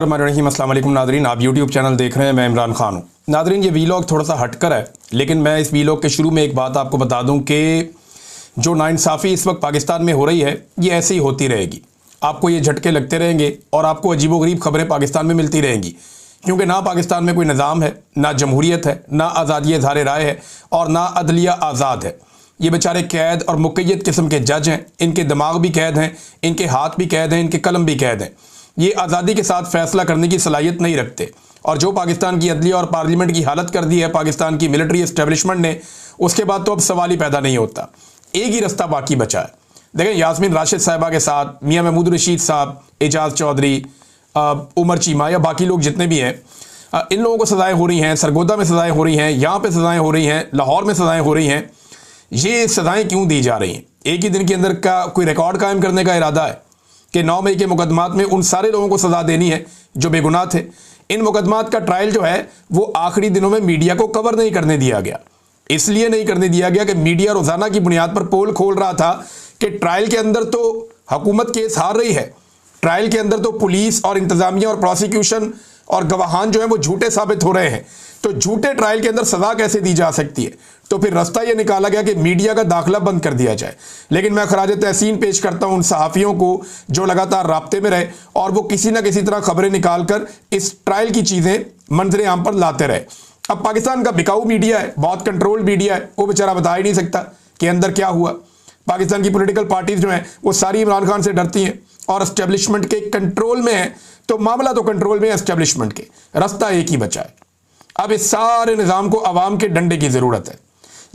अस्सलाम वालेकुम नादरीन, आप यूट्यूब चैनल देख रहे हैं। मैं इमरान खान हूँ। नादरीन, ये वीलॉग थोड़ा सा हटकर है, लेकिन मैं इस वीलॉग के शुरू में एक बात आपको बता दूं कि जो नाइंसाफ़ी इस वक्त पाकिस्तान में हो रही है, ये ऐसे ही होती रहेगी। आपको ये झटके लगते रहेंगे और आपको अजीबोगरीब खबरें पाकिस्तान में मिलती रहेंगी, क्योंकि ना पाकिस्तान में कोई निज़ाम है, ना जमहूरियत है, ना आज़ादी इज़हार राय है और ना अदलिया आज़ाद है। ये बेचारे कैद और मुक़य्यद किस्म के जज हैं, इनके दिमाग भी कैद हैं, इनके हाथ भी कैद हैं, इनके कलम भी कैद हैं। ये आज़ादी के साथ फ़ैसला करने की सलाहियत नहीं रखते। और जो पाकिस्तान की अदलिया और पार्लियामेंट की हालत कर दी है पाकिस्तान की मिलिट्री इस्टेब्लिशमेंट ने, उसके बाद तो अब सवाल ही पैदा नहीं होता। एक ही रास्ता बाकी बचा है। देखें, यास्मीन राशिद साहिबा के साथ मियां महमूद रशीद साहब, एजाज चौधरी, उमर चीमा या बाकी लोग जितने भी हैं, इन लोगों को सज़ाएँ हो रही हैं। सरगोदा में सज़ाएँ हो रही हैं, यहाँ पर सज़ाएँ हो रही हैं, लाहौर में सज़ाएँ हो रही हैं। ये सज़ाएँ क्यों दी जा रही हैं? एक ही दिन के अंदर का कोई रिकॉर्ड कायम करने का इरादा है कि 9 मई के मुकदमात में उन सारे लोगों को सज़ा देनी है जो बेगुनाह थे। इन मुकदमात का ट्रायल जो है वो आखिरी दिनों में मीडिया को कवर नहीं करने दिया गया। इसलिए नहीं करने दिया गया कि मीडिया रोज़ाना की बुनियाद पर पोल खोल रहा था कि ट्रायल के अंदर तो हुकूमत केस हार रही है, ट्रायल के अंदर तो पुलिस और इंतज़ामिया और प्रोसिक्यूशन और गवाहान जो है वो झूठे साबित हो रहे हैं। तो झूठे ट्रायल के अंदर सज़ा कैसे दी जा सकती है? तो फिर रास्ता यह निकाला गया कि मीडिया का दाखिला बंद कर दिया जाए। लेकिन मैं खराज तहसीन पेश करता हूं उन सहाफ़ियों को जो लगातार राब्ते में रहे और वो किसी ना किसी तरह खबरें निकाल कर इस ट्रायल की चीज़ें मंजर आम पर लाते रहे। अब पाकिस्तान का बिकाऊ मीडिया है, बहुत कंट्रोल्ड मीडिया है, वो बेचारा बता ही नहीं सकता कि अंदर क्या हुआ। पाकिस्तान की पोलिटिकल पार्टीज जो हैं वो सारी इमरान खान से डरती हैं और एस्टेब्लिशमेंट के कंट्रोल में है। तो मामला तो कंट्रोल में है एस्टेब्लिशमेंट के, रास्ता एक ही बचा है। अब इस सारे निज़ाम को अवाम के डंडे की ज़रूरत है।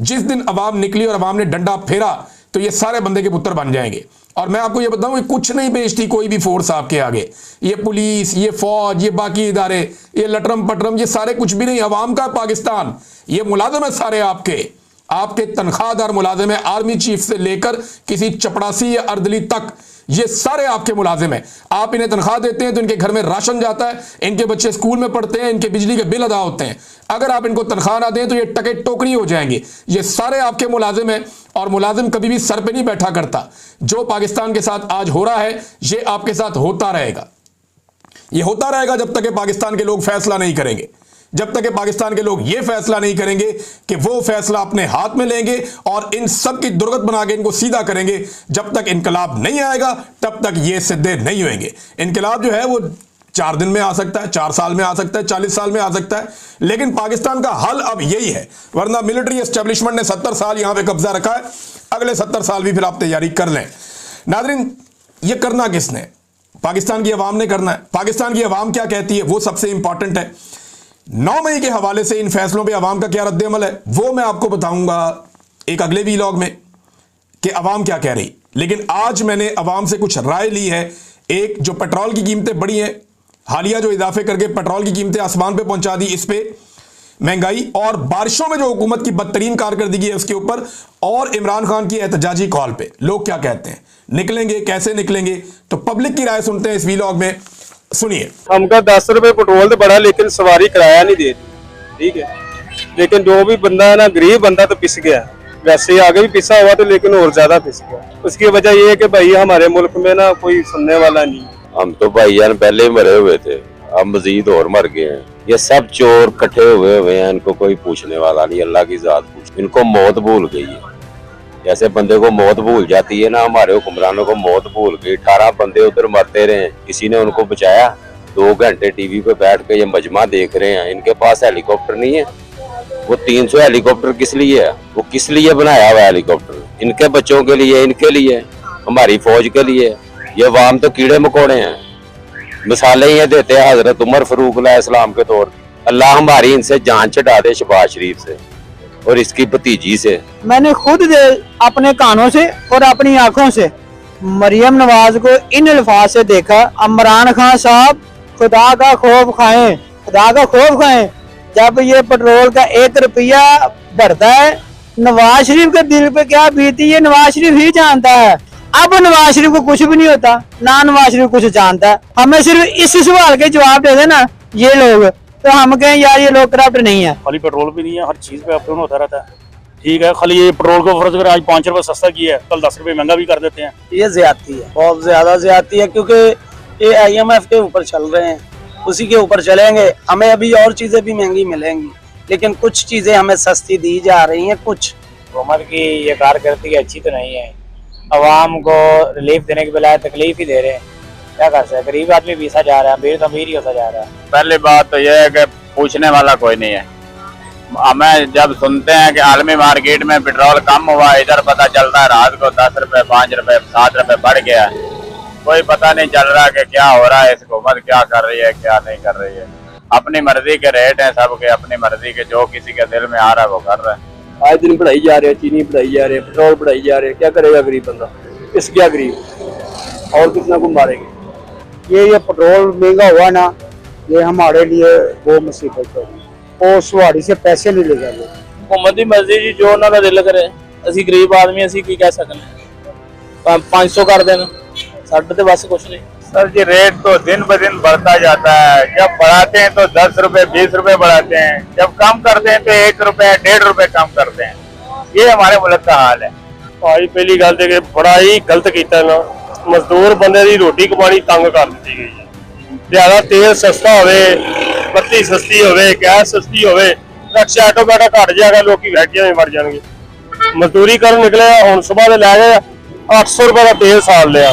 जिस दिन अवाम निकली और अवाम ने डंडा फेरा तो ये सारे बंदे के पुत्र बन जाएंगे। और मैं आपको ये बताऊं, कुछ नहीं बेचती कोई भी फोर्स आपके आगे। ये पुलिस, ये फौज, ये बाकी इदारे, ये लटरम पटरम, ये सारे कुछ भी नहीं। अवाम का पाकिस्तान, ये मुलाजिम है सारे आपके तनख्वाहदार मुलाजिम है, आर्मी चीफ से लेकर किसी चपड़ासी या अर्दली तक, ये सारे आपके मुलाजिम हैं। आप इन्हें तनख्वाह देते हैं तो इनके घर में राशन जाता है, इनके बच्चे स्कूल में पढ़ते हैं, इनके बिजली के बिल अदा होते हैं। अगर आप इनको तनख्वाह ना दें तो ये टके टोकरी हो जाएंगे। ये सारे आपके मुलाजिम हैं और मुलाजिम कभी भी सर पे नहीं बैठा करता। जो पाकिस्तान के साथ आज हो रहा है ये आपके साथ होता रहेगा। ये होता रहेगा जब तक कि पाकिस्तान के लोग फैसला नहीं करेंगे, जब तक कि पाकिस्तान के लोग ये फैसला नहीं करेंगे कि वो फैसला अपने हाथ में लेंगे और इन सब की दुर्गत बना के इनको सीधा करेंगे। जब तक इनकलाब नहीं आएगा तब तक ये सिद्धे नहीं होंगे। इनकलाब जो है वो 4 दिन में आ सकता है, 4 साल में आ सकता है, 40 साल में आ सकता है, लेकिन पाकिस्तान का हल अब यही है। वरना मिलिट्री एस्टेब्लिशमेंट ने 70 साल यहां पर कब्जा रखा है, अगले 70 साल भी फिर आप तैयारी कर लें। नाज़रीन, ये करना किसने? पाकिस्तान की अवाम ने करना है। पाकिस्तान की अवाम क्या कहती है वो सबसे इंपॉर्टेंट है। 9 मई के हवाले से इन फैसलों पे अवाम का क्या रद्द-ए-अमल है वो मैं आपको बताऊंगा एक अगले वीलॉग में कि अवाम क्या कह रही। लेकिन आज मैंने अवाम से कुछ राय ली है। एक, जो पेट्रोल की कीमतें बढ़ी हैं, हालिया जो इजाफे करके पेट्रोल की कीमतें आसमान पे पहुंचा दी, इस पे महंगाई और बारिशों में जो हुकूमत की बदतरीन कारकर्दगी है उसके ऊपर, और इमरान खान की एहतजाजी कॉल पे लोग क्या कहते हैं, निकलेंगे कैसे निकलेंगे, तो पब्लिक की राय सुनते हैं इस वीलॉग में। सुनिए। हमका 10 रुपए पेट्रोल तो बढ़ा, लेकिन सवारी किराया नहीं दे रही, ठीक है। लेकिन जो भी बंदा है ना, गरीब बंदा तो पिस गया। वैसे आगे भी पिसा हुआ तो, लेकिन और ज्यादा पिस गया। उसकी वजह ये है कि भाई हमारे मुल्क में ना कोई सुनने वाला नहीं। हम तो भाईजान पहले मरे हुए थे, अब मजीद और मर गए हैं। ये सब चोर इकट्ठे हुए हैं, इनको कोई पूछने वाला नहीं। अल्लाह की जात पूछ, इनको मौत भूल गई है। जैसे बंदे को मौत भूल जाती है ना, हमारे हुक्मरानों को मौत भूल गई। 18 बंदे उधर मरते रहे, किसी ने उनको बचाया? 2 घंटे टीवी पे बैठ के ये मजमा देख रहे हैं। इनके पास हेलीकॉप्टर नहीं है। वो 300 हेलीकॉप्टर किस लिए है? वो किस लिए बनाया हुआ हेलीकॉप्टर? इनके बच्चों के लिए, इनके लिए, हमारी फौज के लिए। ये वाम तो कीड़े मकोड़े हैं। मिसालें ये देते हैं हजरत उमर फारूक अलैहिस्सलाम के तौर। अल्लाह हमारी इनसे जान छुड़ा दे, शहबाज शरीफ से और इसकी भतीजी से। मैंने खुद अपने कानों से और अपनी आंखों से मरियम नवाज को इन अल्फाज से देखा, इमरान खान साहब खुदा का खौफ खाएं, खुदा का खौफ खाएं। जब ये पेट्रोल का 1 रुपया बढ़ता है, नवाज शरीफ के दिल पे क्या बीती है नवाज शरीफ ही जानता है। अब नवाज शरीफ को कुछ भी नहीं होता, ना नवाज शरीफ कुछ जानता है। हमें सिर्फ इस सवाल के जवाब दे देना ये लोग, तो हम कहें यार ये लोग करप्ट नहीं है। खाली पेट्रोल भी नहीं है, हर चीज पे अप डाउन होता रहता है। ठीक है, खाली ये पेट्रोल को फर्ज कर आज 5 रुपए सस्ता किया है, कल 10 रुपए महंगा भी कर देते हैं। ये ज्यादती है, बहुत ज्यादा ज्यादती है, क्योंकि ये IMF के ऊपर चल रहे हैं। उसी के ऊपर चलेंगे। हमें अभी और चीज़ें भी महंगी मिलेंगी, लेकिन कुछ चीज़ें हमें सस्ती दी जा रही हैं। कुछ हुकूमत की ये कारकर्दगी अच्छी तो नहीं है, अवाम को रिलीफ देने के बजाय तकलीफ ही दे रहे हैं। क्या कर सकते हैं, गरीब आदमी पीसा जा रहा है, अमीर तो अमीर ही होता जा रहा है। पहली बात तो यह है कि पूछने वाला कोई नहीं है। हमें जब सुनते हैं कि आलमी मार्केट में पेट्रोल कम हुआ, इधर पता चलता है रात को 10 रुपए 5 रुपए 7 रुपए बढ़ गया। कोई पता नहीं चल रहा कि क्या हो रहा है, इस हुकूमत क्या कर रही है क्या नहीं कर रही है। अपनी मर्जी के रेट हैं सबके, अपनी मर्जी के, जो किसी के दिल में आ रहा है वो कर रहा है। आज दिन बढ़ाई जा रहे हैं, चीनी बढ़ाई जा रहे हैं, पेट्रोल बढ़ाई जा रहे हैं। क्या करेगा गरीब बंदा? इस क्या गरीब और कितना को मारेंगे? ये पेट्रोल महंगा हुआ ना, ये हमारे लिए वो मुसीबत है। वो सवारी से पैसे नहीं ले जाते। हुकूमत की मर्जी जी, जो उन्होंने दिल करे। असी गरीब आदमी, असी की कह सकते। 500 कर देना, साढ़े तो बस कुछ नहीं। सर जी रेट तो दिन ब दिन बढ़ता जाता है। जब बढ़ाते हैं तो 10 रुपए 20 रुपए बढ़ाते हैं, जब कम करते हैं तो 1 रुपए 1.5 रुपए कम करते हैं। ये हमारे मुल्क का हाल है। भाई पहली गल तो बड़ा ही गलत किया ना, मजदूर बंदे की रोटी कमानी तंग कर दी गई है। ज्यादा तेल सस्ता होवे, बत्ती सस्ती होवे, गैस सस्ती होवे, रिक्शा ऑटो बैठा घट जाएगा, लोग वैटियां में मर जाएंगे। मजदूरी कर निकले ਹੁਣ सुबह ਦੇ ਲੈ गए 800 रुपए का तेल साल लिया।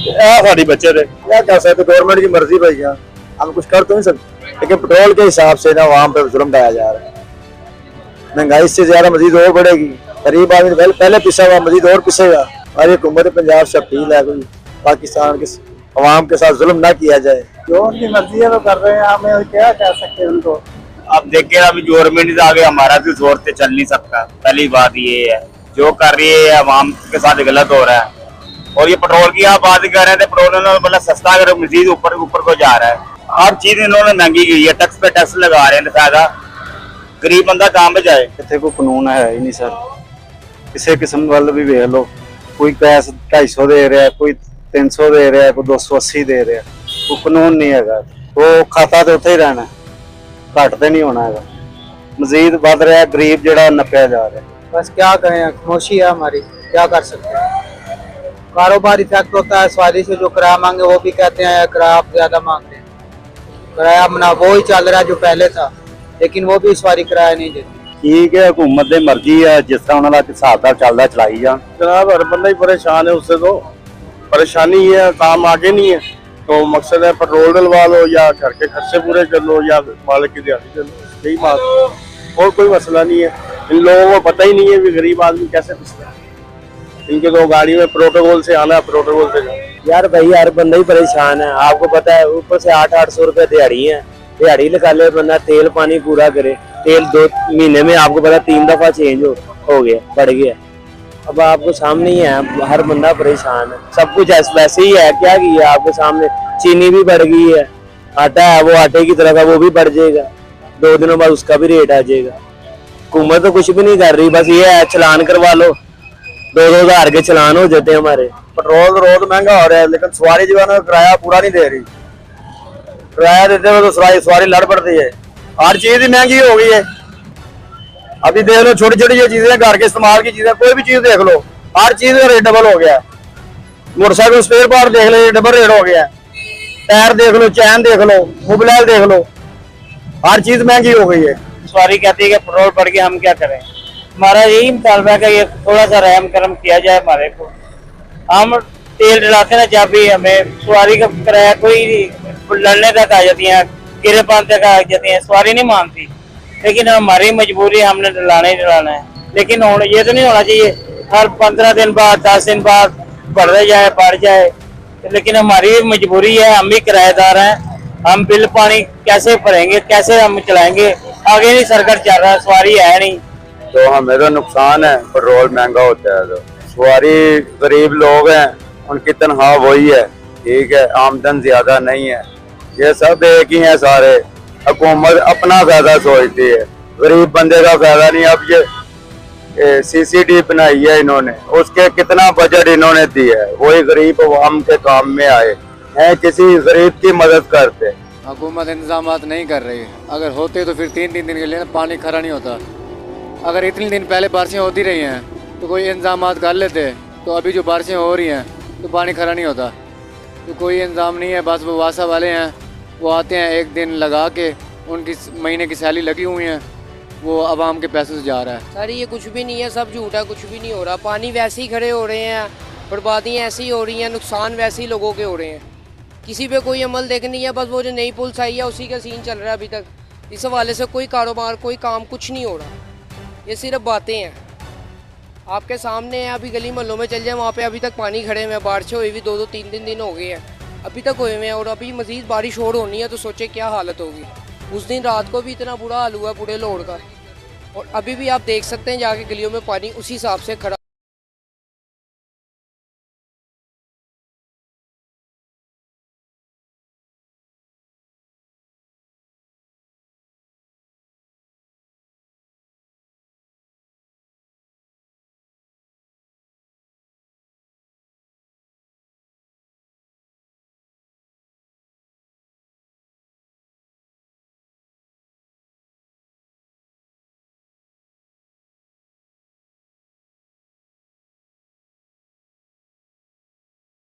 साड़ी बच्चे थे क्या कह सकते, गवर्नमेंट की मर्जी भाई, हम कुछ कर तो नहीं सकते, लेकिन पेट्रोल के हिसाब से ना वहाँ पे जुल्म ढाया जा रहा है। महंगाई इससे ज्यादा मजीद और बढ़ेगी। गरीब आदमी पहले पिसा हुआ मजीद और पिसेगा। हमारी हुकूमत पंजाब से अपील है, कोई पाकिस्तान के अवाम के साथ जुल्म ना किया जाए। जो उनकी मर्जी है वो कर रहे हैं, हमें क्या कह सकते हैं उनको। अब देखिए अभी गवर्नमेंट आगे हमारा भी जोर से चल नहीं सकता। पहली बात ये है, जो कर रही है अवाम के साथ गलत हो रहा है। और ये पेट्रोल की आप बात कर रहे थे, पेट्रोल मतलब सस्ता अगर मजीद ऊपर को जा रहा है। हर चीज इन्होंने महंगी की है, टैक्स पे टैक्स लगा रहे हैं। फायदा गरीब बंदा कहाँ पे जाए? इतने को कानून है ही नहीं सर। किसी किस्म वाल भी वेख लो, कोई कैश 250 दे रहा है, कोई 300 दे रहा है, कोई 280 दे रहा है। वो कानून नहीं है, वो खाता तो उत्थे ही रहना, घट तो नहीं होना है। मजीद बढ़ रहा है, गरीब जड़ा नपया जा रहा है। बस क्या करें, खामोशी है हमारी, क्या कर सकते हैं। कारोबार इफेक्ट होता है, सवारी से जो किराया मांगे वो भी कहते हैं किराया आप ज्यादा मांगते हैं। किराया मना वो ही चल रहा है जो पहले था, लेकिन वो भी सवारी किराया नहीं देती। ठीक है, हुकूमत की मर्जी है, जिस तरह उन्होंने हिसाब का चलता चलाई जान। जनाब हर बंदा ही परेशान है, उससे तो परेशानी है, काम आगे नहीं है। तो मकसद है पेट्रोल डलवा लो या घर के खर्चे पूरे कर लो या मालिक की दिहाड़ी कर लो, यही बात है। और कोई मसला नहीं है। इन लोगों को पता ही नहीं है कि गरीब आदमी कैसे पिसता है। इनके तो गाड़ी में प्रोटोकॉल से आना है, प्रोटोकॉल से जाना। यार भाई हर बंदा ही परेशान है, आपको पता है। ऊपर से 800 रुपए दिहाड़ी है, दिहाड़ी लगा ले बंदा, तेल पानी पूरा करे। तेल 2 महीने में आपको पता 3 दफा चेंज हो गया, बढ़ गया। अब आपको सामने ही है, हर बंदा परेशान है। सब कुछ वैसे ही है, क्या किया आपके सामने। चीनी भी बढ़ गई है, आटा है वो आटे की तरह का वो भी बढ़ जाएगा, 2 दिनों बाद उसका भी रेट आ जाएगा। हुकूमत तो कुछ भी नहीं कर रही, बस ये है चलान करवा लो, 2-2 हज़ार के चलान हो जाते हैं हमारे। पेट्रोल रोज महंगा हो रहा है, लेकिन सवारी जो है ना किराया पूरा नहीं दे रही। किराया देते हुए तो सवारी लड़ पड़ती है। हर चीज ही महंगी हो गई है। अभी देख लो छोटी छोटी जो चीजें, घर के इस्तेमाल की चीजें, कोई भी चीज देख लो, हर चीज का रेट डबल हो गया है। मोटरसाइकिल स्पेयर पार्ट देख लो, डबल रेट हो गया है। टायर देख लो, चैन देख लो, मोबाइल देख लो, हर चीज महंगी हो गई है। सवारी कहती है कि पेट्रोल बढ़ गया, हम क्या करें। हमारा यही मुतालबा है कि ये थोड़ा सा रहम करम किया जाए हमारे को। हम तेल डलाते ना, जब भी हमें सवारी का किराया कोई लड़ने तक आ जाती है, गिरेपान तक आ जाती है, सवारी नहीं मानती। लेकिन हमारी मजबूरी, हमने डलाना ही डलाना है। लेकिन ये तो नहीं होना चाहिए हर 15 दिन बाद 10 दिन बाद बढ़ जाए। लेकिन हमारी मजबूरी है, हम भी किराएदार हैं, हम बिल पानी कैसे भरेंगे, कैसे हम चलाएंगे। आगे नहीं सरकार चल रहा, सवारी है नहीं, तो हमें तो नुकसान है। पेट्रोल महंगा होता है तो सवारी, गरीब लोग हैं, उनकी तनख्वाह वही है, ठीक है, आमदन ज्यादा नहीं है। ये सब एक ही है सारे। हुकूमत अपना फायदा सोचती है, गरीब बंदे का फायदा नहीं। अब ये CCD बनाई है इन्होंने, उसके कितना बजट इन्होंने दिया है, वही गरीब अवाम के काम में आए हैं, किसी गरीब की मदद करते। हुकूमत इंतजाम नहीं कर रही। अगर होते तो फिर 3-3 दिन के लिए पानी खड़ा नहीं होता। अगर इतने दिन पहले बारिशें होती रही हैं तो कोई इंतजाम कर लेते, तो अभी जो बारिशें हो रही हैं तो पानी खड़ा नहीं होता। तो कोई इंतजाम नहीं है, बस वो वासा वाले हैं वो आते हैं एक दिन लगा के, उनकी महीने की सैलरी लगी हुई है, वो आवाम के पैसे से जा रहा है। सर ये कुछ भी नहीं है, सब झूठ है, कुछ भी नहीं हो रहा। पानी वैसे ही खड़े हो रहे हैं, बर्बादियाँ ऐसी ही हो रही हैं, नुकसान वैसे ही लोगों के हो रहे हैं। किसी पे कोई अमल देखनी है, बस वो जो नई पुल आई है उसी का सीन चल रहा है अभी तक। इस हवाले से कोई कारोबार, कोई काम, कुछ नहीं हो रहा। ये सिर्फ बातें हैं, आपके सामने है। अभी गली मोहल्लों में चल जाए, वहाँ पे अभी तक पानी खड़े हुए हैं। बारिशें हुई भी 2-2, 3-3 दिन हो गए हैं, अभी तक हुए हुए हैं। और अभी मज़ीद बारिश और होनी है, तो सोचे क्या हालत होगी। उस दिन रात को भी इतना बुरा हाल हुआ पूरे लोड का, और अभी भी आप देख सकते हैं जाके गलियों में पानी उसी हिसाब से खड़ा